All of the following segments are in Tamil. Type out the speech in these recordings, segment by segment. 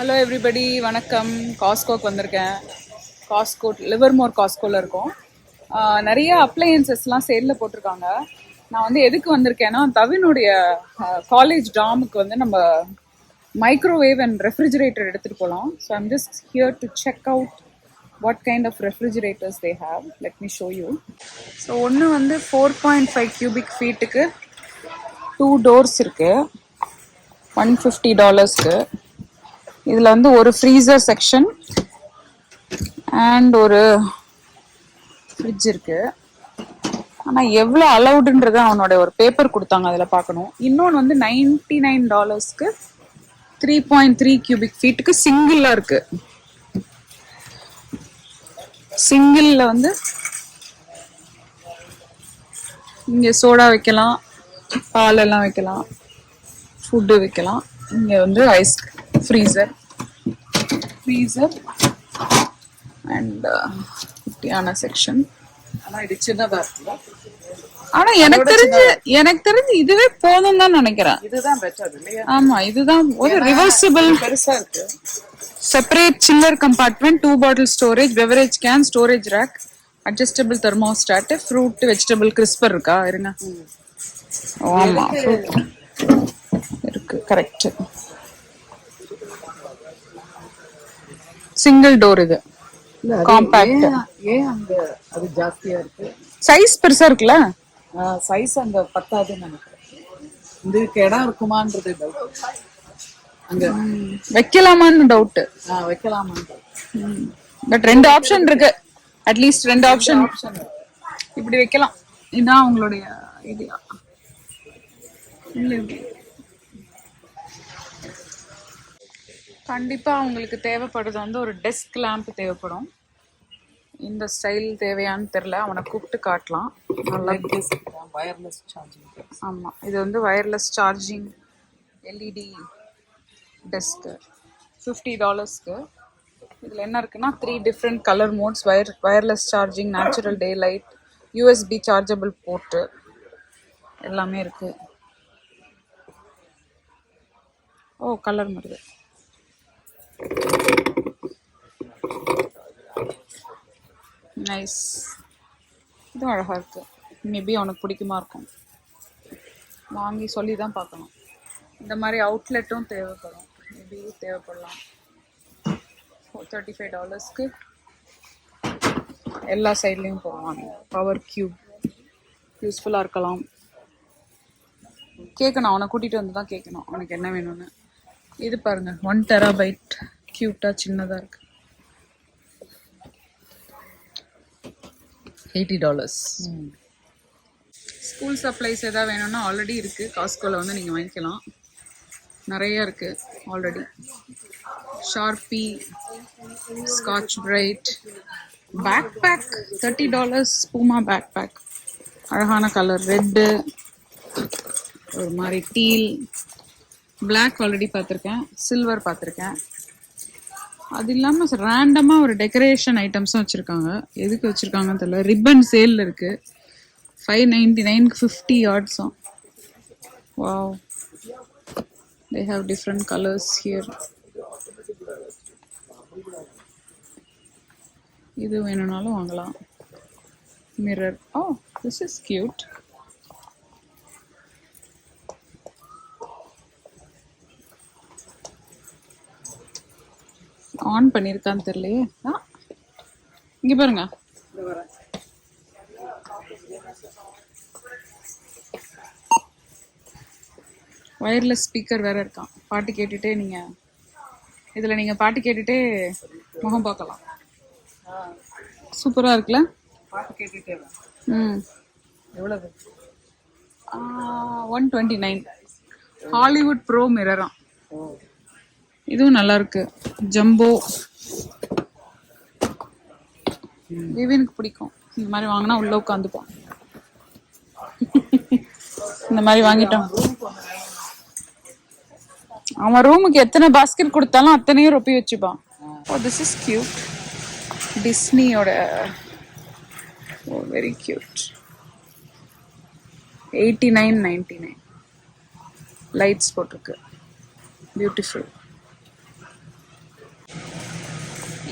ஹலோ எவ்ரிபடி, வணக்கம். காஸ்கோக்கு வந்திருக்கேன். காஸ்கோ லிவர்மோர் காஸ்கோவில் இருக்கோம். நிறைய அப்ளையன்சஸ்லாம் சேலில் போட்டிருக்காங்க. நான் வந்து எதுக்கு வந்திருக்கேன்னா, தவினுடைய காலேஜ் டாமுக்கு வந்து நம்ம மைக்ரோவேவ் அண்ட் ரெஃப்ரிஜிரேட்டர் எடுத்துகிட்டு போகலாம். So I'm just here to check out what kind of refrigerators they have. Let me show you. So ஒன்று வந்து 4.5 cubic feetக்கு 2 doors இருக்கு, $150. இதில் வந்து ஒரு ஃப்ரீசர் செக்ஷன் அண்ட் ஒரு ஃப்ரிட்ஜ் இருக்கு. ஆனால் எவ்வளோ அலவுடுன்றது அவனோட ஒரு பேப்பர் கொடுத்தாங்க, அதில் பார்க்கணும். இன்னொன்று வந்து $99 3.3 cubic feetக்கு சிங்கிளாக இருக்கு. சிங்கிளில் வந்து இங்கே சோடா வைக்கலாம், பால் எல்லாம் வைக்கலாம், ஃபுட்டு வைக்கலாம். இங்கே வந்து ஐஸ் ஃப்ரீசர் அண்ட் குட்டியான செக்ஷன். ஆனா இது சின்னதா இருக்குல்ல. ஆனா எனக்கு தெரிஞ்சு இதுவே போதும் தான் நினைக்கிறேன். இதுதான் பெட்டர் இல்லையா? ஆமா, இதுதான் ஒரு ரிவர்சிபிள். பெருசா இருக்கு. Separate chiller compartment, 2 bottle storage, beverage can, storage rack, adjustable thermostat, fruit vegetable CRISPR இருக்கா? இருங்க. ஆமா, ஃப்ரூட் இருக்கு. கரெக்ட். Single door. இது காம்பாக்ட். ஏன் அங்க அது ஜாஸ்தியா இருக்கு? சைஸ் பெருசா இருக்குல்ல. சைஸ் அங்க பத்தாதுன்னு நினைக்கிறேன். இதுக்கு இடம் இருக்குமான்றது டவுட். அங்க வைக்கலாமான்னு டவுட். வைக்கலாமான்னு. பட் 2 ஆப்ஷன் இருக்கு. அட்லீஸ்ட் 2 ஆப்ஷன் இப்படி வைக்கலாம். இதுதான் அவங்களுடைய ஐடியா. கண்டிப்பா அவங்களுக்கு தேவைப்படுறது வந்து ஒரு டெஸ்க் லேம்ப் தேவைப்படும். இந்த ஸ்டைல் தேவையான்னு தெரியல, அவனை கூப்பிட்டு காட்டலாம். நல்லா வயர்லெஸ் சார்ஜிங். ஆமா, இது வந்து வயர்லெஸ் சார்ஜிங் எல்இடி டெஸ்க் $50. இதில் என்ன இருக்குன்னா 3 different colour modes, wireless charging, natural day light, USB chargeable port எல்லாமே இருக்கு. ஓ, கலர் வருது. நைஸ். இதுவும் அழகா இருக்கு. மேபி அவனுக்கு பிடிக்குமா இருக்கும். வாங்கி சொல்லி தான் பார்க்கணும். இந்த மாதிரி அவுட்லெட்டும் தேவைப்படும், மேபி தேவைப்படலாம். $35 எல்லா சைட்லேயும் போடுவாங்க. பவர் கியூப் யூஸ்ஃபுல்லாக இருக்கலாம். கேட்கணும், அவனை கூட்டிகிட்டு வந்து தான் கேட்கணும் அவனுக்கு என்ன வேணும்னு. இது பாருங்க, 1 terabyte க்யூட்டாக சின்னதாக இருக்கு. $80. ஸ்கூல் சப்ளைஸ் எதாவது வேணும்னா ஆல்ரெடி இருக்குது. காஸ்கோவில் வந்து நீங்கள் வாங்கிக்கலாம். நிறைய இருக்குது already. Sharpie, Scotch Brite, backpack $30. Puma backpack, அழகான கலர், ரெட்டு, ஒரு மாதிரி டீல், பிளாக் ஆல்ரெடி பார்த்துருக்கேன், சில்வர் பார்த்துருக்கேன். அது இல்லாமல் ரேண்டமாக ஒரு டெக்கரேஷன் ஐட்டம்ஸும் வச்சுருக்காங்க. எதுக்கு வச்சுருக்காங்கன்னு தெரியல. ரிப்பன் சேலில் இருக்குது. $599 50 yards. Wow, they have different colors here. இது வேணும்னாலும் வாங்கலாம். Mirror. Oh, this is cute. On பண்ணியிருக்கான்னு தெரியலையே. இங்க பாருங்க, வயர்லெஸ் ஸ்பீக்கர் வேற இருக்கான். பாட்டு கேட்டுட்டே நீங்க பாட்டு கேட்டுட்டே முகம் பார்க்கலாம். சூப்பரா இருக்குல்ல. பாட்டு கேட்டுட்டே. எவ்வளவு? 129. ஹாலிவுட் ப்ரோ மிரரா. இதுவும் நல்லா இருக்கு. ஜம்போ. விவினுக்கு பிடிக்கும். இந்த மாதிரி வாங்கினா உள்ள உட்காந்துப்பான். இந்த மாதிரி வாங்கிட்டான். அவன் ரூமுக்கு எத்தனை பாஸ்கெட் கொடுத்தாலும் அத்தனையும் ரொப்பி வச்சுப்பான். Oh, this is cute. டிஸ்னியோட. Oh, very cute. $89.99. லைட்ஸ் போட்டிருக்கு. பியூட்டிஃபுல்.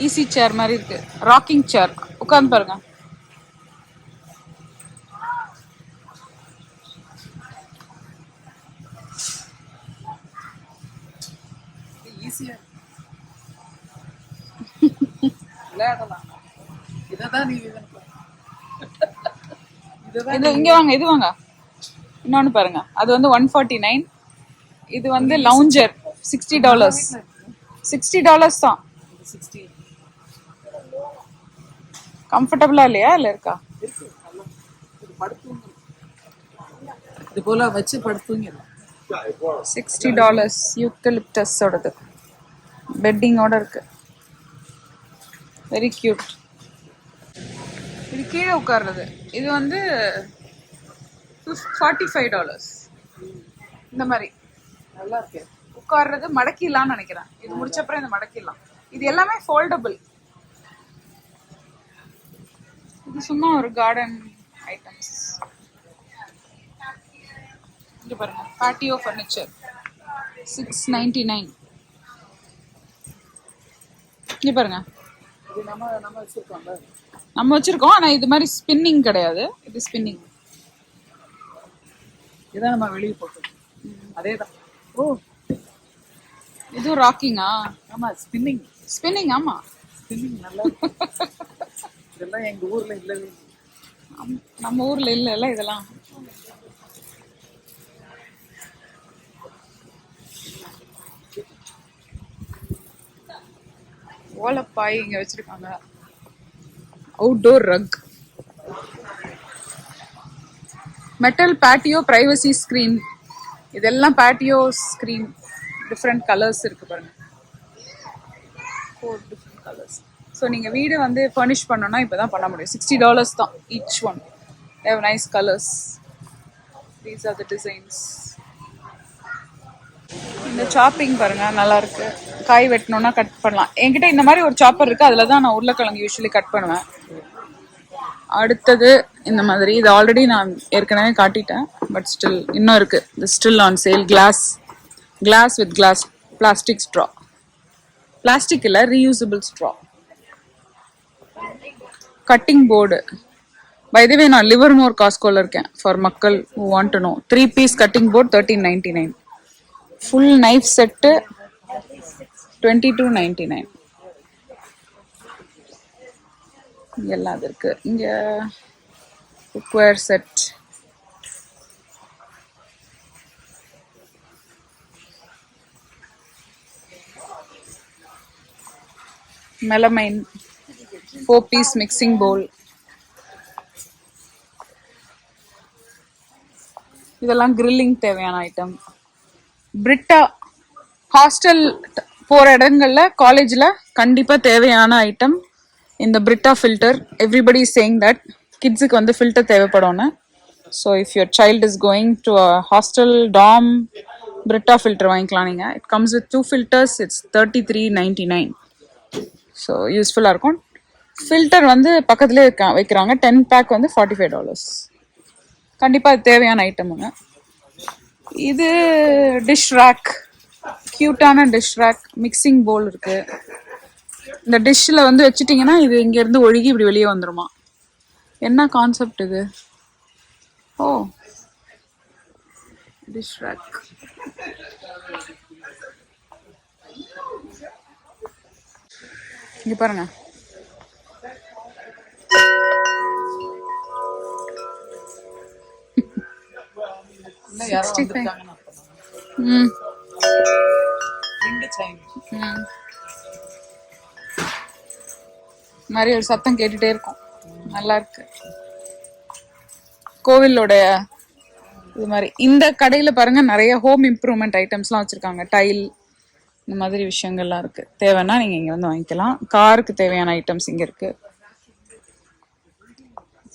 ஈஸி சேர் மாதிரி இருக்கு, ராக்கிங் சேர். உட்காந்து பாருங்க. ஈஸியா விளையாடலாம். இதான் நீ இது இங்க வாங்க, இது வாங்க. இன்னொன்னு பாருங்க, அது வந்து 149. இது வந்து லவுஞ்சர் $60. $60 தான். 60 கம்ஃபர்டபுளா இல்லையா? இல்ல இருக்கா? இருக்கு. நல்லா இது படுத்துங்க. இது போல வச்சு படுத்துங்கிடலாம். $60 யூக்கலிப்டஸோடது, பெட்டிங்கோட இருக்கு. Very cute. இது கீழே உட்கார்றது. இது வந்து $45. இந்த மாதிரி நல்லா இருக்கு. உட்கார்றது மடக்கிடலாம்னு நினைக்கிறேன். இது முடிச்ச அப்புறம் இந்த மடக்கிடலாம். இது எல்லாமே ஃபோல்டபிள். இது சும்மா ஒரு கார்டன் ஐட்டம்ஸ். இங்க பாருங்க, பேட்டியோ ஃபர்னிச்சர் $699. இங்க பாருங்க, இது நம்ம வச்சிருக்கோம்ல. நம்ம வச்சிருக்கோம், ஆனா இது மாதிரி ஸ்பின்னிங் கிடையாது. இது ஸ்பின்னிங். இதான் நம்ம வெளியே போட்டோம். அதேதான். ஓ, இது ராக்கிங்கா? ஆமா, ஸ்பின்னிங். ஸ்பின்னிங், ஆமா. ஸ்பின்னிங் நல்லா இருக்கு. இதெல்லாம் எங்க ஊர்ல இல்லவே இல்லை. நம்ம ஊர்ல இல்ல இதெல்லாம். ஓலப்பாய் இங்க வச்சிருக்காங்க. Outdoor rock, metal patio privacy screen. இதெல்லாம் பேட்டியோ ஸ்கிரீன். டிஃப்ரெண்ட் கலர்ஸ் இருக்கு பாருங்க, 4 டிஃப்ரெண்ட் கலர்ஸ். ஸோ நீங்க வீடு வந்து ஃபர்னிஷ் பண்ணணும்னா இப்பதான் பண்ண முடியும். $60 தான் each one. They have nice colors. These are the designs. இந்த சாப்பிங் பாருங்க, நல்லா இருக்கு. காய் வெட்டணும்னா கட் பண்ணலாம். என்கிட்ட இந்த மாதிரி ஒரு சாப்பர் இருக்கு, அதுல தான் நான் உருளைக்கிழங்கு யூஸ்வலி கட் பண்ணுவேன். அடுத்தது இந்த மாதிரி, இது ஆல்ரெடி நான் ஏற்கனவே காட்டிட்டேன், பட் ஸ்டில் இன்னும் இருக்கு. இது still on sale. Glass with glass, plastic straw. Plastic இல்ல, reusable straw. Cutting board. By the way, நான் லிவர்மோர் காஸ்கோல இருக்கேன். ஃபார் மக்கள் who want to know. 3 piece cutting board $13.99. Full knife set $22.99. எல்லாம் அது இருக்கு. இங்க cookware set. Melamine 4 piece mixing Pavul. இதெல்லாம் கிரில்லிங் தேவையான ஐட்டம். பிரிட்டா ஹாஸ்டல் போற இடங்கள்ல, காலேஜ்ல கண்டிப்பா தேவையான ஐட்டம் இந்த Brita filter. Everybody is saying that கிட்ஸுக்கு வந்து ஃபில்டர் தேவைப்படும்னு. So if your child is going to a hostel dorm, Brita filter வாங்கிக்கலாம் நீங்க. It comes with 2 filters. It's $33.99. So யூஸ்ஃபுல்லாக இருக்கும். ஃபில்டர் வந்து பக்கத்துலேயே வைக்கிறாங்க. 10 pack வந்து $45. கண்டிப்பாக இது தேவையான ஐட்டமுங்க. இது டிஷ் ரேக், க்யூட்டான டிஷ் ரேக். மிக்சிங் போல் இருக்கு. இந்த டிஷ்ஷில் வந்து வச்சுட்டிங்கன்னா இது இங்கேருந்து ஒழுகி இப்படி வெளியே வந்துருமா. என்ன கான்செப்ட் இது? ஓ, டிஷ் ரேக். இங்க பாருங்க, இன்னும் யாரோ 65. வந்திருக்காங்கன்னு அர்த்தம். ம் ரெண்டு செயின். மாதிரி ஒரு சத்தம் கேட்டுட்டே இருக்கும். நல்லா இருக்கு. கோவிலோட இது மாதிரி. இந்த கடையில பாருங்க, நிறைய ஹோம் இம்ப்ரூவ்மெண்ட் ஐட்டம்ஸ்லாம் வச்சிருக்காங்க. டைல், இந்த மாதிரி விஷயங்கள்லாம் இருக்கு. தேவைன்னா நீங்க இங்க வந்து வாங்கிக்கலாம். காருக்கு தேவையான ஐட்டம்ஸ் இங்க இருக்கு.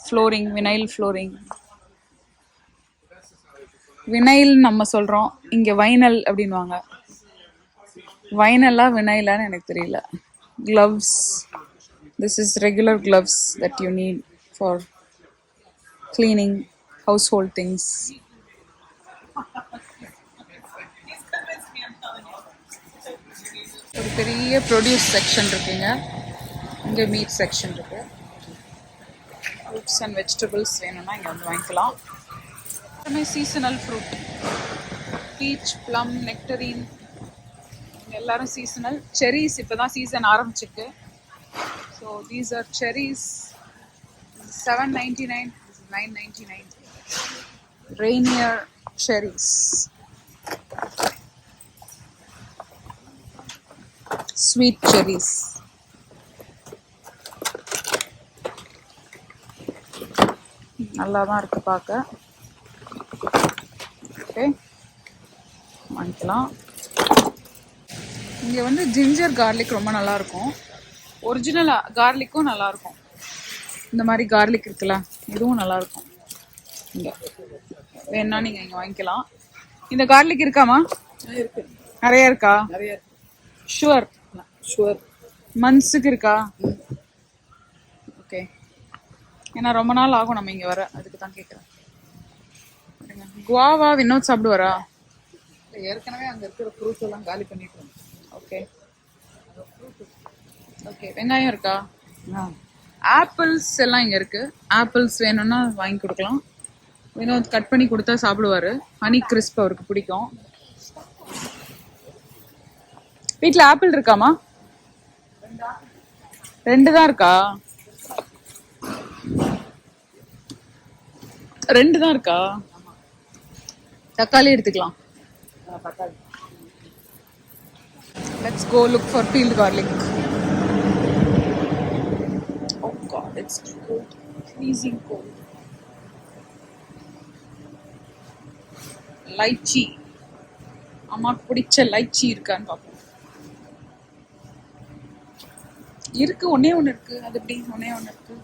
Flooring, vinyl flooring. வினைல் நம்ம சொல்றோம், இங்க வைனல் அப்படின்வாங்க. வைனலா வினைலான்னு எனக்கு தெரியல. Gloves. This is regular gloves that you need for cleaning household things. ஒரு பெரிய ப்ரொடியூஸ் செக்ஷன் இருக்குங்க. இங்கே மீட் செக்ஷன் இருக்கு. ஃப்ரூட்ஸ் அண்ட் வெஜிடபிள்ஸ் வேணும்னா இங்கே வந்து வாங்கிக்கலாம். எல்லாமே சீசனல் ஃப்ரூட். பீச், ப்ளம், நெக்டரின் எல்லாரும் சீசனல். செரிஸ் இப்போ தான் சீசன் ஆரம்பிச்சிருக்கு. So these are cherish. $7.99, $9.99. Rainier cherries. Sweet cherries. நல்லா தான் இருக்கு பார்க்க. ஓகே, வாங்கிக்கலாம். இங்கே வந்து ஜிஞ்சர் கார்லிக் ரொம்ப நல்லா இருக்கும். ஒரிஜினல் கார்லிக்கும் நல்லா இருக்கும். இந்த மாதிரி கார்லிக் இருக்குல்ல, இதுவும் நல்லா இருக்கும். இங்கே வேணா நீங்கள் இங்கே வாங்கிக்கலாம். இந்த கார்லிக் இருக்காமா? இருக்கு, நிறைய இருக்கா? நிறைய. Sure sure. மந்த்ஸுக்கு இருக்கா? ஓகே, ஏன்னா ரொம்ப நாள் ஆகும் நம்ம இங்கே வர, அதுக்கு தான் கேட்குறேன். குவாவா வினோத் சாப்பிடுவாரா? ஏற்கனவே அங்கே இருக்கிற ஃப்ரூட்ஸ் எல்லாம் காலி பண்ணிட்டு. ஓகே ஓகே, வெங்காயம் இருக்கா? ஆப்பிள்ஸ் எல்லாம் இங்கே இருக்கு. ஆப்பிள்ஸ் வேணும்னா வாங்கி கொடுக்கலாம். வினோத் கட் பண்ணி கொடுத்தா சாப்பிடுவாரு. ஹனி கிறிஸ்ப் அவருக்கு பிடிக்கும். வீட்டில் ஆப்பிள் இருக்காமா? 2 தான் இருக்கா? 2 தான் இருக்கா? தக்காளி எடுத்துக்கலாம். தக்காளி. Let's go look for peeled garlic. Oh God, it's cold. Freezing cold. லைச்சி. அம்மாக்கு பிடிச்ச லைச்சி இருக்கான்னு பார்ப்போம். இருக்கு, ஒன்னே ஒன்று இருக்கு. அது எப்படி ஒன்னே ஒன்று இருக்கு?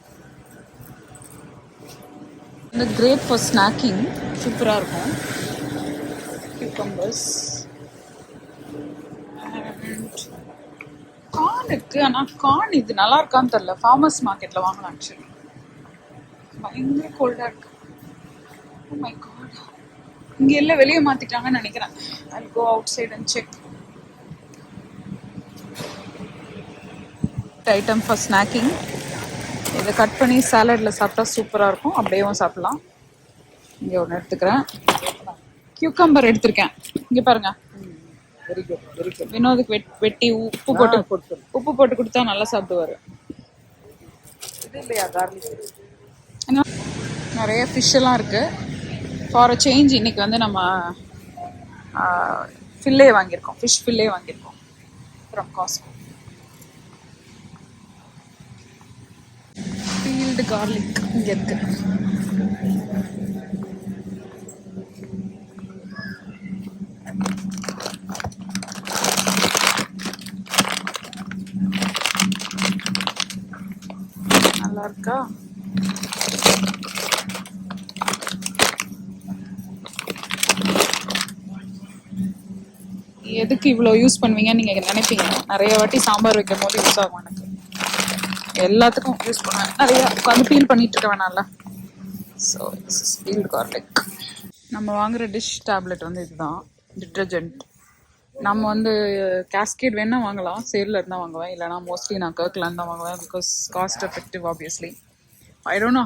இந்த கிரேப் ஃபார் ஸ்நாக்கிங் சூப்பராக இருக்கும். cucumbers. கார்ன் இருக்கு. ஆனால் கார்ன் இது நல்லா இருக்கான்னு தெரியல. ஃபார்மர்ஸ் மார்க்கெட்ல வாங்கலாம். ஆக்சுவலி பயங்கர கோல்டா இருக்கு. Oh my God. இங்க எல்லாம் வெளியே மாத்திட்டாங்கன்னு நினைக்கிறேன். I'll go outside and check. Item for snacking. இதை கட் பண்ணி சாலட்ல சாப்பிட்டா சூப்பரா இருக்கும். அப்படியேவும் சாப்பிடலாம். இங்க ஒன்று எடுத்துக்கிறேன். கியூக்கம்பர் எடுத்திருக்கேன். இங்க பாருங்க. Very good, very good. வினோதுக்கு வெட்டி உப்பு போட்டு கொடுத்தா நல்லா சாப்பிடுவாரு. இது இல்லையா கார்லிக்? நிறைய ஃபிஷ் எல்லாம் இருக்கு. ஃபார் அ சேஞ்ச் இன்னைக்கு வந்து நம்ம ஃபில்லே வாங்கியிருக்கோம். ஃபிஷ் ஃபில்லே வாங்கியிருக்கோம் ஃப்ரம் காஸ்கோ. பீல்டு கார்லிக் இங்கே இருக்கு. நல்லா இருக்கா? எதுக்கு இவ்வளோ யூஸ் பண்ணுவீங்கன்னு நீங்கள் நினைப்பீங்க. நிறைய வாட்டி சாம்பார் வைக்கும் போது யூஸ் ஆகும். எனக்கு எல்லாத்துக்கும் யூஸ் பண்ணுவேன். நிறைய உட்காந்து பீல் பண்ணிட்டு இருக்க வேணாம்ல. So field garlic. நம்ம வாங்குற டிஷ் டேப்லெட் வந்து இதுதான், டிட்டர்ஜென்ட். நம்ம வந்து கேஸ்கேட் வேணா வாங்கலாம். சேலில் இருந்தால் வாங்குவேன். இல்லைனா மோஸ்ட்லி நான் கர்க்லாந்து தான் வாங்குவேன். Because cost effective obviously. I don't know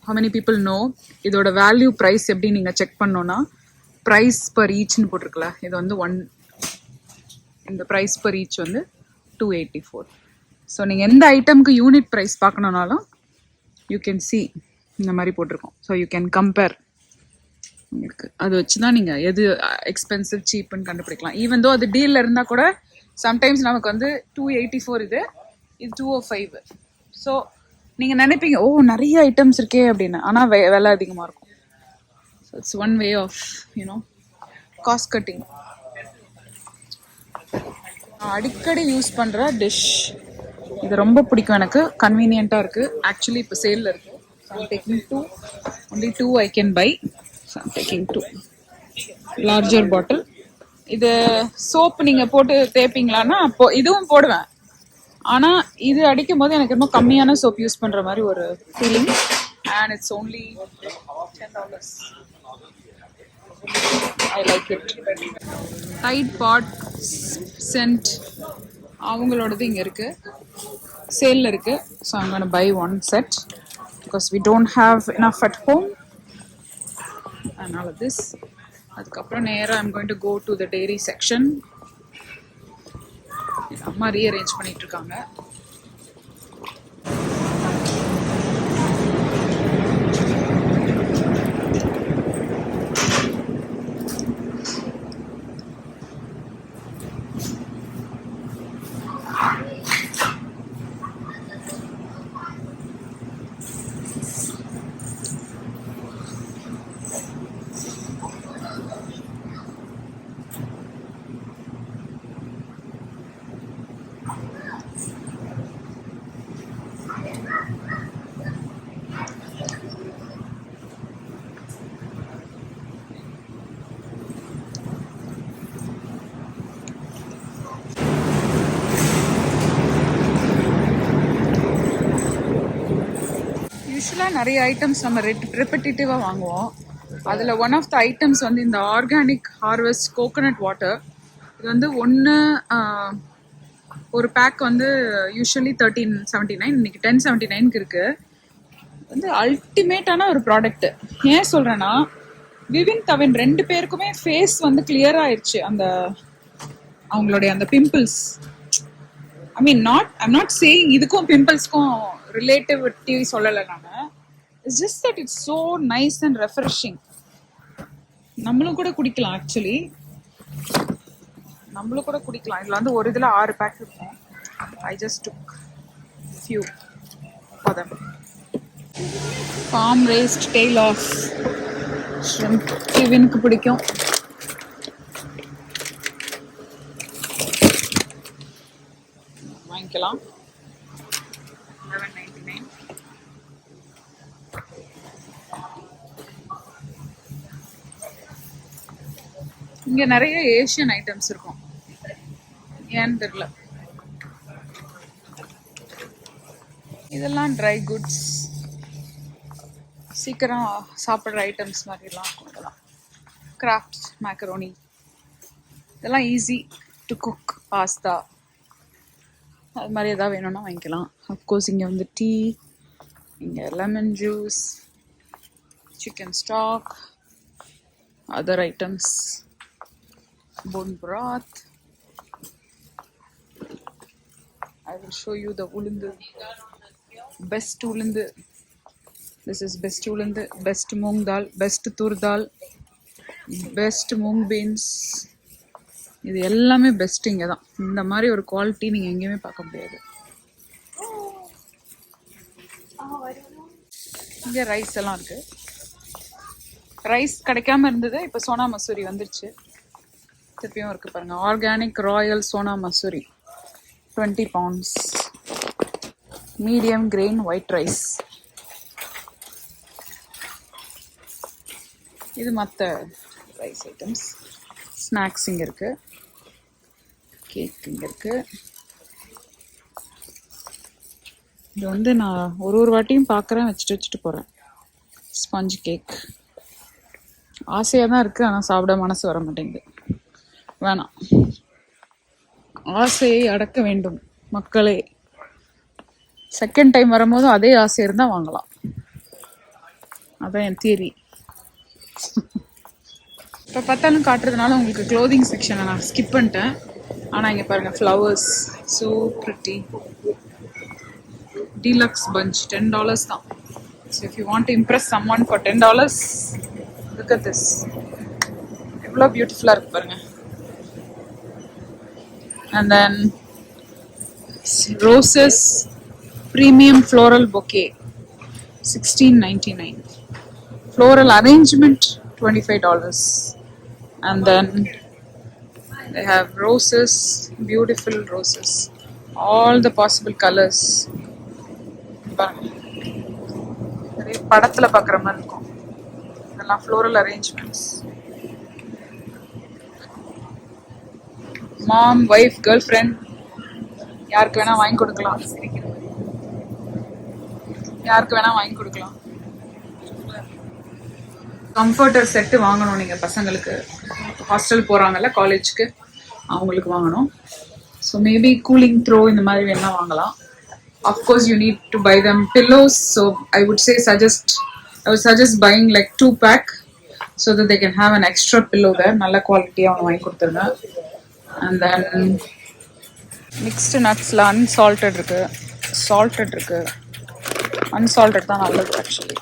how many people know இதோட வேல்யூ ப்ரைஸ் எப்படி நீங்கள் செக் பண்ணோன்னா ப்ரைஸ் பர் ஈச்னு போட்டிருக்கல. இது வந்து இந்த ப்ரைஸ் பர் ஈச் வந்து 284. ஸோ நீங்கள் எந்த ஐட்டமுக்கு யூனிட் ப்ரைஸ் பார்க்கணுன்னாலும் யூ கேன் see இந்த மாதிரி போட்டிருக்கோம். So you can compare. உங்களுக்கு அது வச்சு தான் நீங்கள் எது எக்ஸ்பென்சிவ் சீப்புன்னு கண்டுபிடிக்கலாம். ஈவன் தோ அது டீலில் இருந்தால் கூட சம்டைம்ஸ் நமக்கு வந்து 284 இது 205. ஸோ நீங்கள் நினைப்பீங்க ஓ நிறைய ஐட்டம்ஸ் இருக்கே அப்படின்னு. ஆனால் விலை அதிகமாக இருக்கும். So it's one way of cost cutting. நான் அடிக்கடி யூஸ் பண்ணுற டிஷ் இது. ரொம்ப பிடிக்கும் எனக்கு. கன்வீனியண்ட்டாக இருக்குது. ஆக்சுவலி இப்போ சேலில் இருக்குது. So I'm taking 2. only 2 I can buy. So I'm taking 2 larger bottle. இது சோப்பு நீங்கள் போட்டு தேய்ப்பீங்களான்னா அப்போ இதுவும் போடுவேன். ஆனால் இது அடிக்கும் போது எனக்கு ரொம்ப கம்மியான சோப் யூஸ் பண்ணுற மாதிரி ஒரு feeling. And it's only $10. I like it. Tide Pod scent அவங்களோடது இங்கே இருக்குது, சேலில் இருக்குது. So I'm going to buy one set because we don't have enough at home and all of this. அதுக்கப்புறம் நேராக I'm going to go to the dairy section. அம்மா ரீஅரேஞ்ச் பண்ணிட்டு இருக்காங்க. யூஸ்வலாக நிறைய ஐட்டம்ஸ் நம்ம ரெப்பிட்டேட்டிவாக வாங்குவோம். அதில் ஒன் ஆஃப் த ஐட்டம்ஸ் வந்து இந்த ஆர்கானிக் ஹார்வெஸ்ட் கோகோனட் வாட்டர். இது வந்து ஒரு பேக் வந்து யூஸ்வலி 1379, இன்னைக்கு 1079க்கு இருக்குது. வந்து அல்டிமேட்டான ஒரு ப்ராடக்ட்டு. ஏன் சொல்கிறேன்னா, விவின் தவின் 2 பேருக்குமே ஃபேஸ் வந்து கிளியர் ஆயிடுச்சு. அந்த அவங்களுடைய அந்த பிம்பிள்ஸ், ஐம் நாட் சேயிங் இதுக்கும் பிம்பிள்ஸ்க்கும் ரிலேட்டிவிட்டி சொல்லலை நான். It's just that it's so nice and refreshing. நம்மளும் கூட குடிக்கலாம். ஆக்சுவலி நம்மளும் கூட குடிக்கலாம். இதில் வந்து ஒரு இதில் 6 பேக் இருக்கும். I just took few for them. Farm raised tail off shrimp கிவினுக்கு பிடிக்கும். வாங்கிக்கலாம். 11.99. இங்க நிறைய ஏஷியன் ஐட்டம்ஸ் இருக்கும். ஏன்னு தெரியல. இதெல்லாம் ட்ரை குட்ஸ், சீக்கிரம் சாப்பிட்ற ஐட்டம்ஸ் மாதிரிலாம் இதெல்லாம். கிராஃப்ட் மேக்கரோனி, இதெல்லாம் ஈஸி டு குக். பாஸ்தா, அது மாதிரி எதாவது வேணும்னா வாங்கிக்கலாம். அஃப்கோர்ஸ் இங்கே வந்து டீ, இங்கே lemon juice, chicken stock, other items, bone broth. I will show you the ulundu, best ulundu. This is best ulundu, best moong dal, best tur dal, best moong beans. இது எல்லாமே பெஸ்ட். இங்கே தான் இந்த மாதிரி ஒரு குவாலிட்டி நீங்கள் எங்கேயுமே பார்க்க முடியாது. இங்கே ரைஸ் எல்லாம் இருக்குது. ரைஸ் கிடைக்காம இருந்தது, இப்போ சோனா மசூரி வந்துருச்சு. திருப்பியும் இருக்குது பாருங்கள். Organic Royal Sona Masoori 20 pounds. Medium grain white rice. இது மற்ற ரைஸ் ஐட்டம்ஸ். ஸ்நாக்ஸ் இங்கே இருக்குது. கேக் இங்கே இருக்குது. இது வந்து நான் ஒரு வாட்டியும் பார்க்குறேன், வச்சுட்டு போகிறேன். ஸ்பஞ்ச் கேக் ஆசையாக தான் இருக்குது, ஆனால் சாப்பிட மனசு வர மாட்டேங்குது. வேணாம், ஆசையை அடக்க வேண்டும் மக்களே. செகண்ட் டைம் வரும்போது அதே ஆசை இருந்தால் வாங்கலாம். அதான் என் தியரி. இப்போ பார்த்தாலும் காட்டுறதுனால உங்களுக்கு க்ளோதிங் செக்ஷனை நான் ஸ்கிப் பண்ணிட்டேன். ஆனால் இங்கே பாருங்கள், flowers, so pretty. Deluxe punch $10 தான். So if you want to impress someone for $10, look at this. எவ்வளோ பியூட்டிஃபுல்லாக இருக்குது பாருங்கள். And then roses premium floral bouquet $16.99. Floral arrangement $25. And then they have roses, beautiful roses, all the possible colors. படத்துல பார்க்குற மாதிரி இருக்கும். இதெல்லாம் floral arrangements. மாம், வைஃப், கேர்ள் ஃப்ரெண்ட், யாருக்கு வேணா வாங்கி கொடுக்கலாம். யாருக்கு வேணா வாங்கி கொடுக்கலாம். கம்ஃபர்டர் செட்டு வாங்கணும் நீங்கள் பசங்களுக்கு. ஹாஸ்டல் போகிறாங்கல்ல, காலேஜுக்கு, அவங்களுக்கு வாங்கணும். ஸோ மேபி கூலிங் த்ரோ இந்த மாதிரி வேணா வாங்கலாம். Of course you need to buy them pillows. So I would suggest buying like 2 pack so that they can have an extra pillow there. நல்ல குவாலிட்டியாக அவங்க வாங்கி கொடுத்துருங்க. அண்ட் தென் மிக்ஸ்டு நட்ஸில் அன்சால்டட் இருக்கு, சால்டட் இருக்கு. அன்சால்டட் தான் நல்லது actually.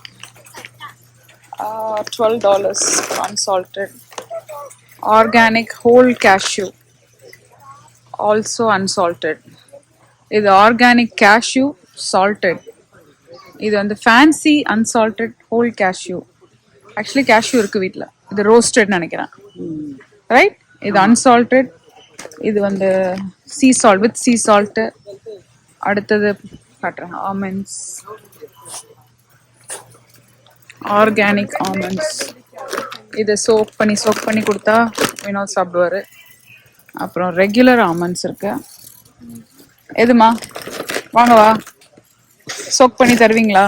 $12 unsalted. Organic whole cashew also unsalted. இது ஆர்கானிக் cashew salted. இது வந்து fancy unsalted whole cashew. Actually cashew இருக்கு வீட்டில். இது ரோஸ்டட் நினைக்கிறேன், ரைட்? இது unsalted. இது வந்து sea salt with sea salt. அடுத்தது காட்டுறேன், ஆல்மண்ட்ஸ், ஆர்கானிக் ஆல்மண்ட்ஸ். இதை சோக் பண்ணி கொடுத்தா வினோத் சாப்பிடுவாரு. அப்புறம் ரெகுலர் ஆல்மண்ட்ஸ் இருக்கு. எதுமா வாங்கவா, சோக் பண்ணி தருவீங்களா?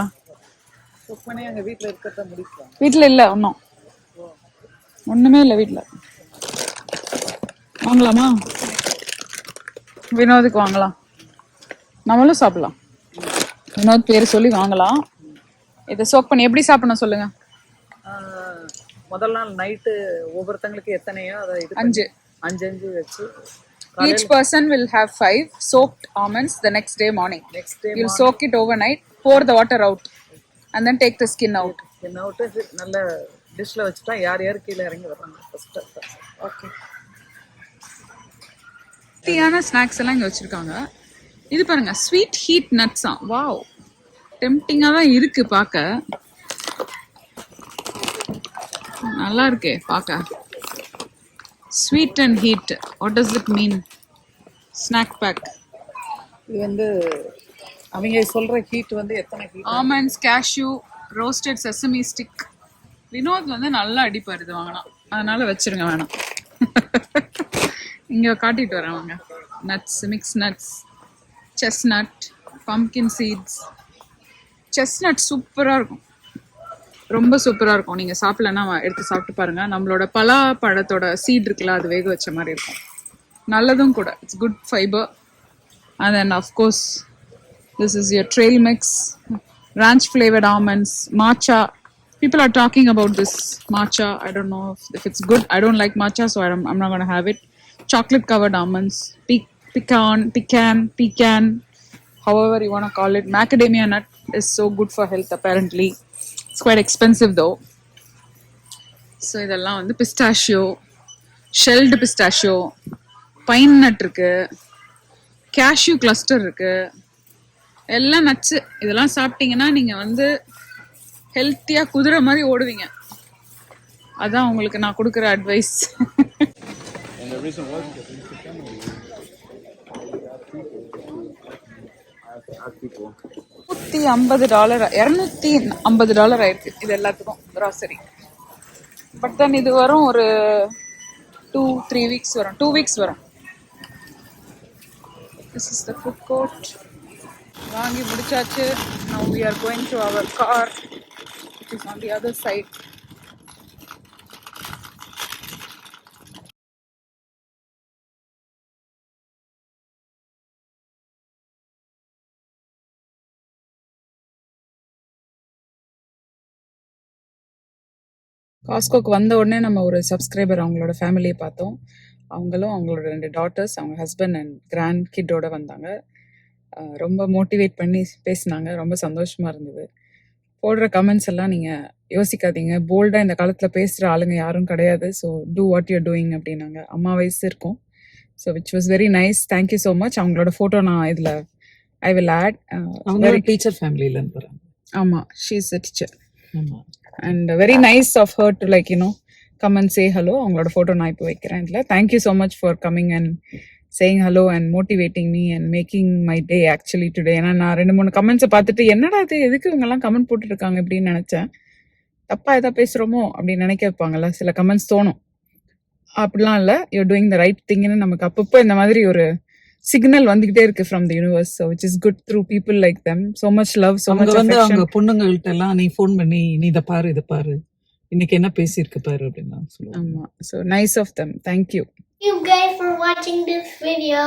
எங்க வீட்டுல இருக்கிறத முடிக்கலாம். வீட்டில் இல்லை, ஒன்றுமே இல்லை வீட்டில். வாங்கலாமா? வினோதுக்கு வாங்கலாம், நம்மளும் சாப்பிடலாம். வினோத் பேர் சொல்லி வாங்கலாம். இதை சோக் பண்ணி எப்படி சாப்பிடணும் சொல்லுங்க. முதல் நாள் நைட்டு ஒவ்வொருத்தங்களுக்கு எத்தனையோ அதை 5 வச்சு each person will have 5 soaked almonds the next day morning. You'll soak it overnight, pour the water out and then take the skin out. நல்ல டிஷ்ல வச்சுட்டா யார் யார் கீழே இறங்கி வர்றாங்க ஃபர்ஸ்ட். ஓகே, டீயான ஸ்நாக்ஸ் எல்லாம் இங்க வச்சிருக்காங்க. இது பாருங்க, ஸ்வீட் ஹீட் நட்ஸா. வாவ், டெம்ப்டிங்கா தான் இருக்கு பார்க்க. நல்லா இருக்கே பார்க்க. Sweet and heat, what does it mean? Snack pack. இது வந்து அவங்க சொல்ற ஹீட் வந்து எத்தனை heat? Almonds, cashew, roasted sesame stick. Vinod வந்து நல்லா அடிப்பார் இது வாங்கினா, அதனால வச்சிருங்க, வேணாம். இங்கே காட்டிட்டு வரேன் வாங்க. Nuts, mix nuts, chestnut, pumpkin seeds. Chestnut சூப்பராக இருக்கும், ரொம்ப சூப்பராக இருக்கும். நீங்கள் சாப்பிட்லன்னா எடுத்து சாப்பிட்டு பாருங்கள். நம்மளோட பலாப்பழத்தோட சீட் இருக்குல்ல, அது வேக வச்ச மாதிரி இருக்கும். நல்லதும் கூட, it's good fibre. And then of course this is your trail mix, ranch flavored almonds, matcha. People are talking about this matcha. I don't know if it's good. I don't like matcha, so I'm not going to have it. Chocolate covered almonds, pecan, however you want to call it. Macadamia nut is so good for health apparently. It's quite expensive though. So இதெல்லாம் வந்து pistachio, shelled pistachio, pine nut இருக்கு, cashew cluster இருக்கு. எல்லாம் நட்ஸ். இதெல்லாம் சாப்பிட்டீங்கன்னா நீங்க வந்து ஹெல்த்தியா குதிரை மாதிரி ஓடுவீங்க. அதான் உங்களுக்கு நான் கொடுக்குற அட்வைஸ். $250 ஆயிருக்கு இது எல்லாத்துக்கும் கிராசரி. பட் தென் இது வரும் ஒரு 2-3 வீக்ஸ் வரும், 2 வீக்ஸ் வரும். This is the food court. வாங்கி முடிச்சாச்சு. Now we are going to our car, which is on the other side. காஸ்கோக்கு வந்த உடனே நம்ம ஒரு சப்ஸ்கிரைபர், அவங்களோட ஃபேமிலியை பார்த்தோம். அவங்களும் அவங்களோட 2 டாட்டர்ஸ், அவங்க ஹஸ்பண்ட் அண்ட் கிராண்ட் கிட்டோட வந்தாங்க. ரொம்ப மோட்டிவேட் பண்ணி பேசினாங்க, ரொம்ப சந்தோஷமாக இருந்தது. போடுற கமெண்ட்ஸ் எல்லாம் நீங்கள் யோசிக்காதீங்க, போல்டாக இந்த காலத்தில் பேசுகிற ஆளுங்க யாரும் கிடையாது. So do what you're doing அப்படின்னாங்க. அம்மா வயசு இருக்கும். So which was very nice. Thank you so much. அவங்களோட ஃபோட்டோ நான் இதில் ஐ வில் ஆட். அவங்க டீச்சர் ஃபேமிலியிலேருந்து போகிறாங்க. ஆமாம், she is a teacher. And very nice of her to like you know come and say hello. அவங்களோட ஃபோட்டோ நான் இப்போ வைக்கிறேன் இதில். Thank you so much for coming and saying hello and motivating me and making my day actually today. ஏன்னா நான் 2-3 கமெண்ட்ஸை பார்த்துட்டு என்னடா அது, எதுக்கு இவங்கெல்லாம் கமெண்ட் போட்டுருக்காங்க இப்படின்னு நினச்சேன். தப்பா எதா பேசுகிறோமோ அப்படின்னு நினைக்க வைப்பாங்கல்ல சில கமெண்ட்ஸ், தோணும். அப்படிலாம் இல்லை, யூர் டூயிங் த ரைட் திங்னு நமக்கு அப்பப்போ இந்த மாதிரி ஒரு சிக்னல் வந்துகிட்டே இருக்கு from the universe. So which is good through people like them. So much love, so much வந்து அவங்க பொண்ணுங்கள்ட்ட எல்லாம் நீ ஃபோன் பண்ணி நீ இதை பாரு இதை பாரு இன்னைக்கு என்ன பேசியிருக்கு பாரு அப்படின்னு சொல்லுவாங்க. ஆமாம், so nice of them. Thank you. Thank you guys for watching this video.